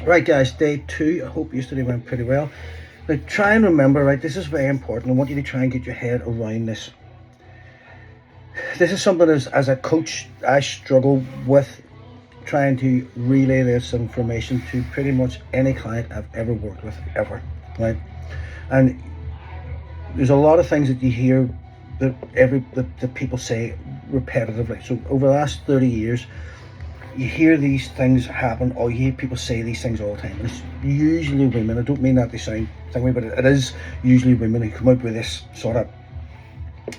Right, guys, day 2. I hope yesterday went pretty well. Now, try and remember, right, this is very important. I want you to try and get your head around this. This is something as a coach I struggle with trying to relay this information to pretty much any client I've ever worked with, ever, right? And there's a lot of things that you hear that people say repetitively. So over the last 30 years, you hear these things happen, or you hear people say these things all the time. And it's usually women. I don't mean that to sound thingy, but it is usually women who come up with this sort of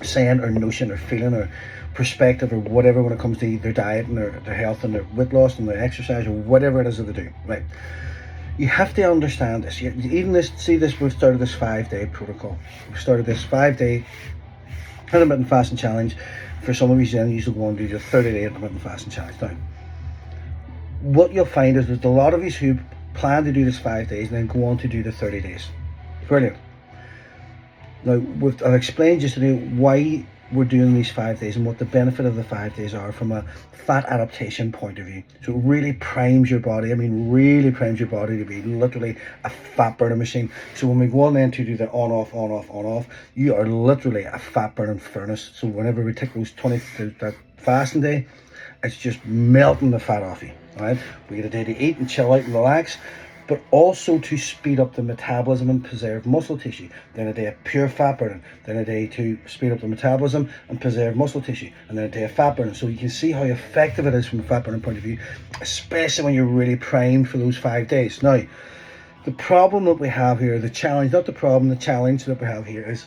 saying or notion or feeling or perspective or whatever when it comes to their diet and their health and their weight loss and their exercise or whatever it is that they do. Right? You have to understand this. Even this, see this, we've started this 5-day protocol. We've started this 5-day intermittent fasting challenge. For some of you, then you usually go on to do the 30-day intermittent fasting challenge. Now, what you'll find is there's a lot of you who plan to do this 5 days and then go on to do the 30 days. Brilliant. Now, I've explained yesterday why we're doing these 5 days and what the benefit of the 5 days are from a fat adaptation point of view. So it really primes your body. I mean, really primes your body to be literally a fat burning machine. So when we go on then to do the on off, you are literally a fat burning furnace. So whenever we take those 20, that fasting day, it's just melting the fat off you. All right, we get a day to eat and chill out and relax, but also to speed up the metabolism and preserve muscle tissue. Then a day of pure fat burning, then a day to speed up the metabolism and preserve muscle tissue, and then a day of fat burning. So you can see how effective it is from a fat burning point of view, especially when you're really primed for those 5 days. Now, the problem that we have here, the challenge, not the problem, the challenge that we have here is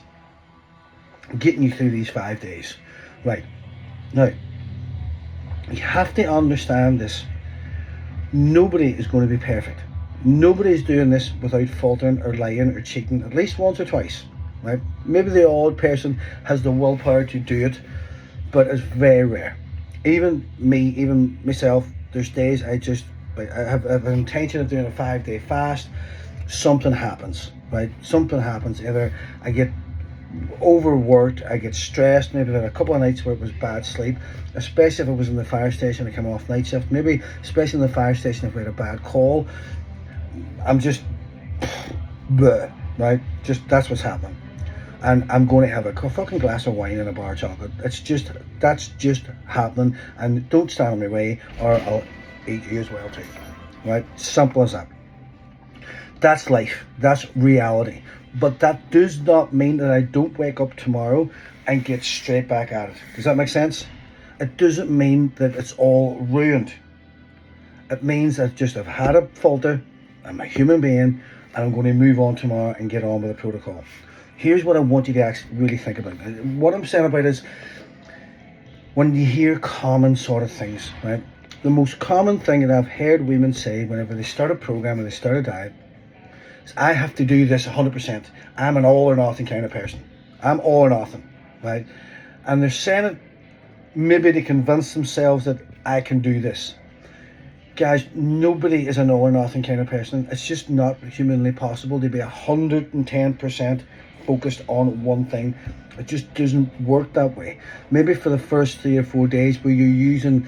getting you through these 5 days. Right, now, you have to understand this. Nobody is going to be perfect. Nobody is doing this without faltering or lying or cheating at least once or twice, right? Maybe the odd person has the willpower to do it, but it's very rare. Even me, even myself, there's days I have an intention of doing a 5-day fast. Something happens, right? Something happens. Either I get overworked, I get stressed. Maybe there were a couple of nights where it was bad sleep, especially if it was in the fire station. I come off night shift, maybe especially in the fire station if we had a bad call. I'm just bleh, right? Just that's what's happening, and I'm going to have a fucking glass of wine and a bar of chocolate. That's just happening, and don't stand in my way or I'll eat you as well too, right? Simple as that. That's life, that's reality. But that does not mean that I don't wake up tomorrow and get straight back at it. Does that make sense? It doesn't mean that it's all ruined. It means that I've had a falter, I'm a human being, and I'm going to move on tomorrow and get on with the protocol. Here's what I want you to actually really think about. What I'm saying about is, when you hear common sort of things, right? The most common thing that I've heard women say whenever they start a program and they start a diet, I have to do this 100%. I'm an all or nothing kind of person. I'm all or nothing, right? And they're saying it maybe to convince themselves that I can do this. Guys, nobody is an all or nothing kind of person. It's just not humanly possible to be 110% focused on one thing. It just doesn't work that way. Maybe for the first 3 or 4 days where you're using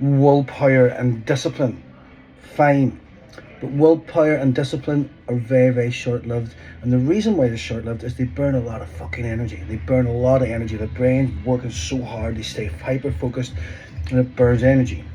willpower and discipline, fine. But willpower and discipline are very, very short-lived. And the reason why they're short-lived is they burn a lot of fucking energy. They burn a lot of energy. The brain's working so hard, they stay hyper-focused, and it burns energy.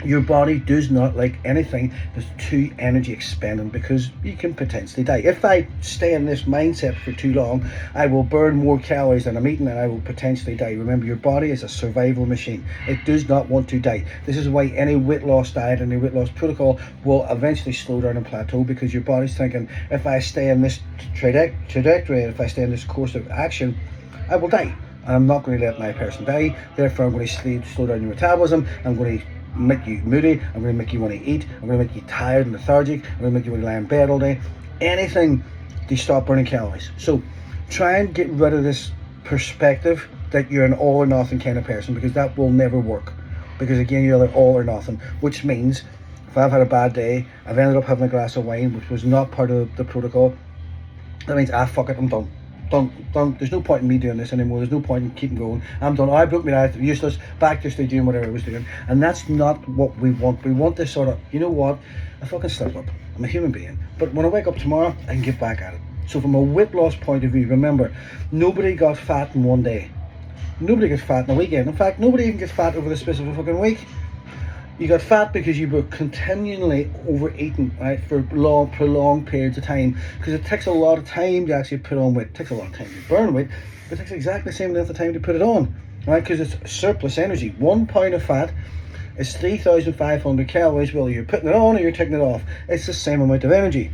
Your body does not like anything that's too energy expending, because you can potentially die. If I stay in this mindset for too long, I will burn more calories than I'm eating and I will potentially die. Remember, your body is a survival machine. It does not want to die. This is why any weight loss diet and any weight loss protocol will eventually slow down and plateau, because your body's thinking, if I stay in this trajectory, if I stay in this course of action, I will die. And I'm not going to let my person die. Therefore, I'm going to slow down your metabolism. I'm going to make you moody, I'm going to make you want to eat, I'm going to make you tired and lethargic, I'm going to make you want to lie in bed all day. Anything to stop burning calories. So try and get rid of this perspective that you're an all or nothing kind of person, because that will never work. Because again, you're like all or nothing, which means if I've had a bad day, I've ended up having a glass of wine, which was not part of the protocol, that means fuck it, I'm done. Don't. There's no point in me doing this anymore. There's no point in keeping going. I'm done. I broke my diet. Useless. Back to stay doing whatever I was doing. And that's not what we want. We want this sort of, you know what? I fucking slipped up. I'm a human being. But when I wake up tomorrow, I can get back at it. So from a weight loss point of view, remember, nobody got fat in one day. Nobody gets fat in a weekend. In fact, nobody even gets fat over the space of a fucking week. You got fat because you were continually overeating, right, for prolonged periods of time. Because it takes a lot of time to actually put on weight. It takes a lot of time to burn weight, but it takes exactly the same length of time to put it on, right? Because it's surplus energy. 1 pound of fat is 3,500 calories, whether you're putting it on or you're taking it off. It's the same amount of energy,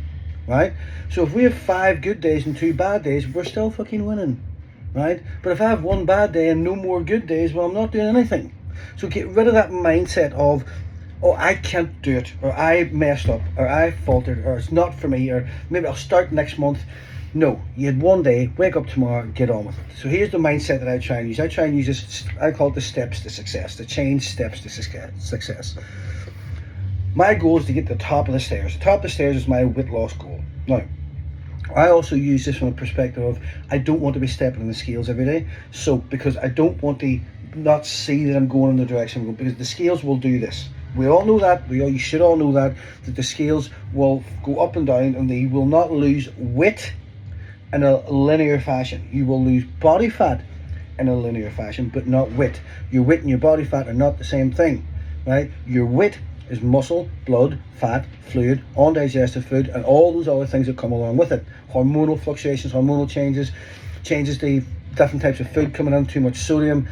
right? So if we have 5 good days and 2 bad days, we're still fucking winning, right? But if I have 1 bad day and no more good days, well, I'm not doing anything. So get rid of that mindset of, oh, I can't do it, or I messed up, or I faltered, or it's not for me, or maybe I'll start next month. No, you had 1 day, wake up tomorrow, get on with it. So here's the mindset that I try and use. I try and use this, I call it the steps to success, the change steps to success. My goal is to get to the top of the stairs. The top of the stairs is my weight loss goal. Now, I also use this from a perspective of, I don't want to be stepping on the scales every day. So, because I don't want to not see that I'm going in the direction I'm going, because the scales will do this. We all know that. You should all know that the scales will go up and down, and they will not lose weight in a linear fashion. You will lose body fat in a linear fashion, but not weight. Your weight and your body fat are not the same thing, right? Your weight is muscle, blood, fat, fluid, undigested food, and all those other things that come along with it. Hormonal fluctuations, hormonal changes the different types of food coming in, too much sodium,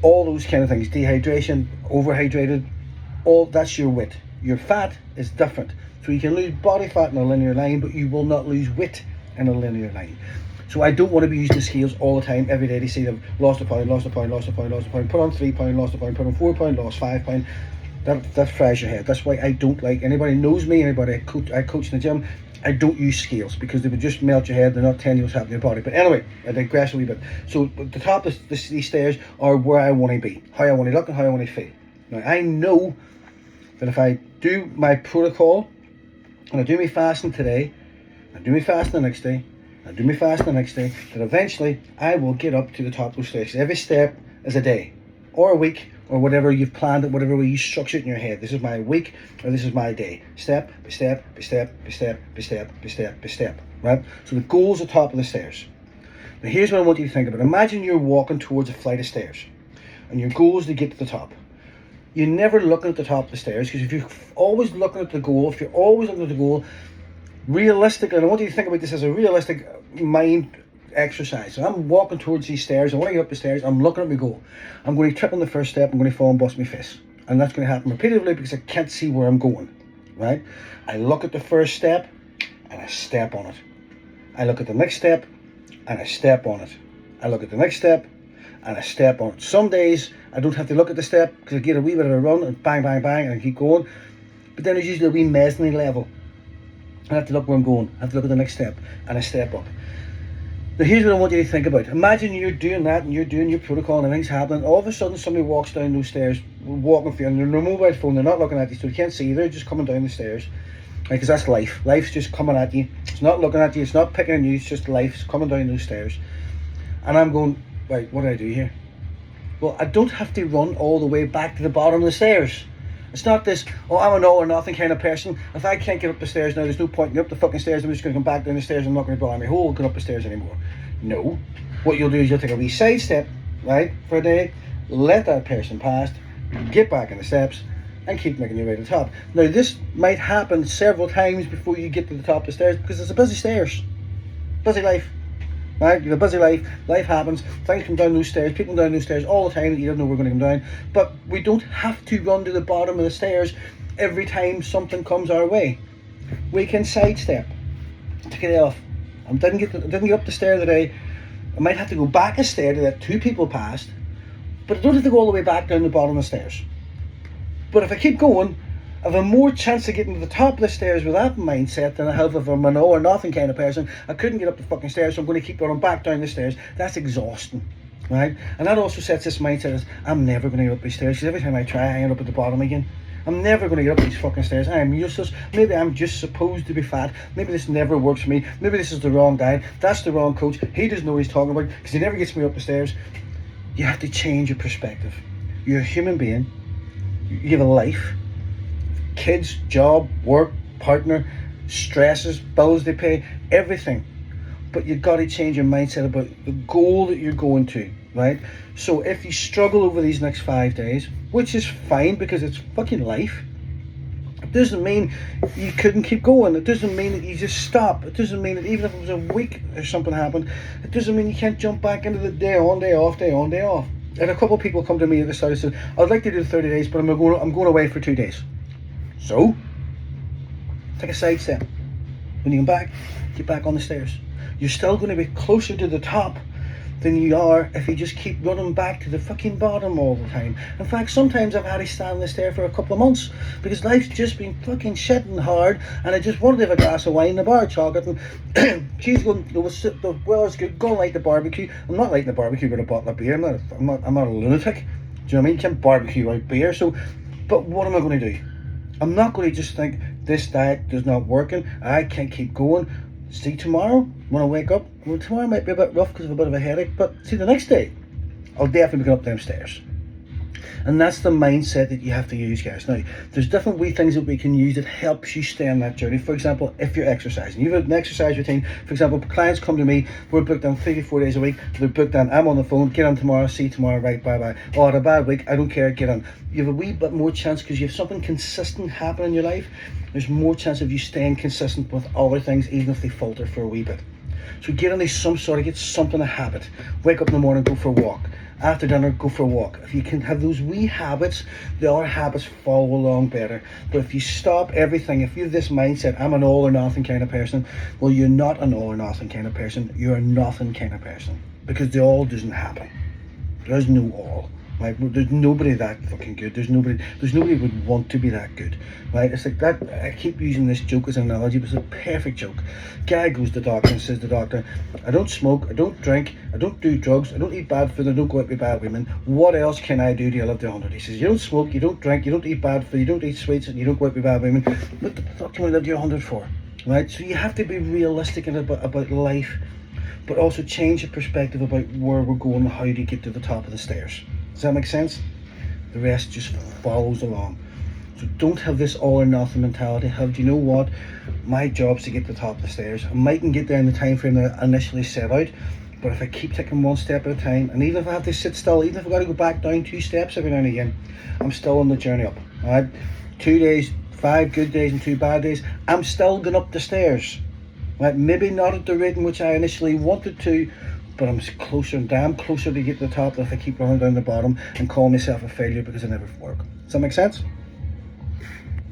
all those kind of things, dehydration, overhydrated, all that's your weight. Your fat is different. So you can lose body fat in a linear line, but you will not lose weight in a linear line. So I don't want to be using the scales all the time, every day to see them lost a pound, lost a pound, lost a pound, lost a pound, put on 3 pound, lost a pound, put on 4 pound, lost 5 pound. That fries your head. That's why I don't like, anybody knows me, anybody I coach in the gym, I don't use scales, because they would just melt your head. They're not telling you what's happening in your body. But anyway, I digress a wee bit. So the top of these stairs are where I want to be, how I want to look and how I want to feel. Now I know that if I do my protocol, and I do my fasting today, I do my fasting the next day, I do my fasting the next day, that eventually I will get up to the top of those stairs. Every step is a day, or a week, or whatever you've planned it, whatever way you structure it in your head. This is my week, or this is my day. Step by step, by step, by step, by step, by step, by step, right? So the goal is the top of the stairs. Now here's what I want you to think about. Imagine you're walking towards a flight of stairs, and your goal is to get to the top. You're never looking at the top of the stairs, because if you're always looking at the goal, if you're always looking at the goal, realistically, and I want you to think about this as a realistic mind exercise. So I'm walking towards these stairs. I want to get up the stairs. I'm looking at my goal. I'm going to trip on the first step. I'm going to fall and bust my fist. And that's going to happen repeatedly because I can't see where I'm going, right? I look at the first step and I step on it. I look at the next step and I step on it. I look at the next step and I step on it. Some days I don't have to look at the step because I get a wee bit of a run and bang, bang, bang, and I keep going. But then there's usually a wee mezzanine level. I have to look where I'm going. I have to look at the next step and I step up. Now here's what I want you to think about. Imagine you're doing that and you're doing your protocol and everything's happening. All of a sudden somebody walks down those stairs, walking for you, and they're on their mobile phone. They're not looking at you, so you can't see you. They're just coming down the stairs. Because that's life. Life's just coming at you. It's not looking at you. It's not picking on you. It's just life's coming down those stairs. And I'm going, right, what do I do here? Well, I don't have to run all the way back to the bottom of the stairs. It's not this, oh, I'm an all or nothing kind of person. If I can't get up the stairs now, there's no point in getting up the fucking stairs. I'm just going to come back down the stairs. I'm not going to bother my hole going up the stairs anymore. No. What you'll do is you'll take a wee side step, right, for a day, let that person pass, get back in the steps, and keep making your way to the top. Now, this might happen several times before you get to the top of the stairs because it's a busy stairs. Busy life. Right? You have a busy life, life happens, things come down those stairs, people come down those stairs all the time that you don't know we're going to come down. But we don't have to run to the bottom of the stairs every time something comes our way. We can sidestep, take it off. I didn't get up the stair today. I might have to go back a stair to let 2 people past, but I don't have to go all the way back down the bottom of the stairs. But if I keep going, I have a more chance of getting to the top of the stairs with that mindset than I have if I'm an all or nothing kind of person. I couldn't get up the fucking stairs, so I'm going to keep running back down the stairs. That's exhausting, right? And that also sets this mindset as I'm never going to get up these stairs, because every time I try, I end up at the bottom again. I'm never going to get up these fucking stairs. I am useless. Maybe I'm just supposed to be fat. Maybe this never works for me. Maybe this is the wrong diet. That's the wrong coach. He doesn't know what he's talking about because he never gets me up the stairs. You have to change your perspective. You're a human being. You have a life. Kids, job, work, partner, stresses, bills they pay, everything. But you've got to change your mindset about the goal that you're going to, right? So if you struggle over these next 5 days, which is fine because it's fucking life, it doesn't mean you couldn't keep going. It doesn't mean that you just stop. It doesn't mean that even if it was a week or something happened, it doesn't mean you can't jump back into the day on, day off, day on, day off. And a couple of people come to me at the start and said, I'd like to do the 30 days, but I'm going away for 2 days. So, take a side step. When you come back, get back on the stairs. You're still going to be closer to the top than you are if you just keep running back to the fucking bottom all the time. In fact, sometimes I've had to stand on the stair for a couple of months because life's just been fucking shitting hard, and I just wanted to have a glass of wine and a bar of chocolate, and she's going, well, it's good, go and light the barbecue. I'm not lighting the barbecue with a bottle of beer. I'm not a lunatic. Do you know what I mean? You can't barbecue out beer. So, but what am I going to do? I'm not going to just think this diet does not working. I can't keep going. See tomorrow when I wake up. Well, tomorrow might be a bit rough because of a bit of a headache, but see the next day, I'll definitely be going up them stairs. And that's the mindset that you have to use, guys. Now, there's different wee things that we can use that helps you stay on that journey. For example, if you're exercising, you have an exercise routine. For example, clients come to me, we're booked on 3 to 4 days a week. They're booked on, I'm on the phone, get on tomorrow, see you tomorrow, right, bye-bye. Oh, I had a bad week, I don't care, get on. You have a wee bit more chance because you have something consistent happen in your life. There's more chance of you staying consistent with other things, even if they falter for a wee bit. So get on get something a habit. Wake up in the morning, go for a walk. After dinner, go for a walk. If you can have those wee habits, the other habits follow along better. But if you stop everything, if you have this mindset, I'm an all or nothing kind of person, well, you're not an all or nothing kind of person. You're a nothing kind of person. Because the all doesn't happen. There's no all. Right? There's nobody that fucking good. There's nobody who would want to be that good. Right? It's like that. I keep using this joke as an analogy, but it's a perfect joke. Guy goes to the doctor and says to the doctor, I don't smoke, I don't drink, I don't do drugs, I don't eat bad food, I don't go out with bad women. What else can I do to live to 100? He says, you don't smoke, you don't drink, you don't eat bad food, you don't eat sweets, and you don't go out with bad women. What the fuck can we live to 100 for? Right? So you have to be realistic about life, but also change your perspective about where we're going and how to get to the top of the stairs. Does that make sense? The rest just follows along. So don't have this all or nothing mentality. Do you know what? My job's to get to the top of the stairs. I mightn't get there in the time frame that I initially set out, but if I keep taking one step at a time, and even if I have to sit still, even if I've got to go back down 2 steps every now and again, I'm still on the journey up. Alright? 2 days, 5 good days and 2 bad days, I'm still going up the stairs. Right? Maybe not at the rate in which I initially wanted to, but I'm closer, damn closer to get to the top than if I keep running down the bottom and call myself a failure because I never work. Does that make sense?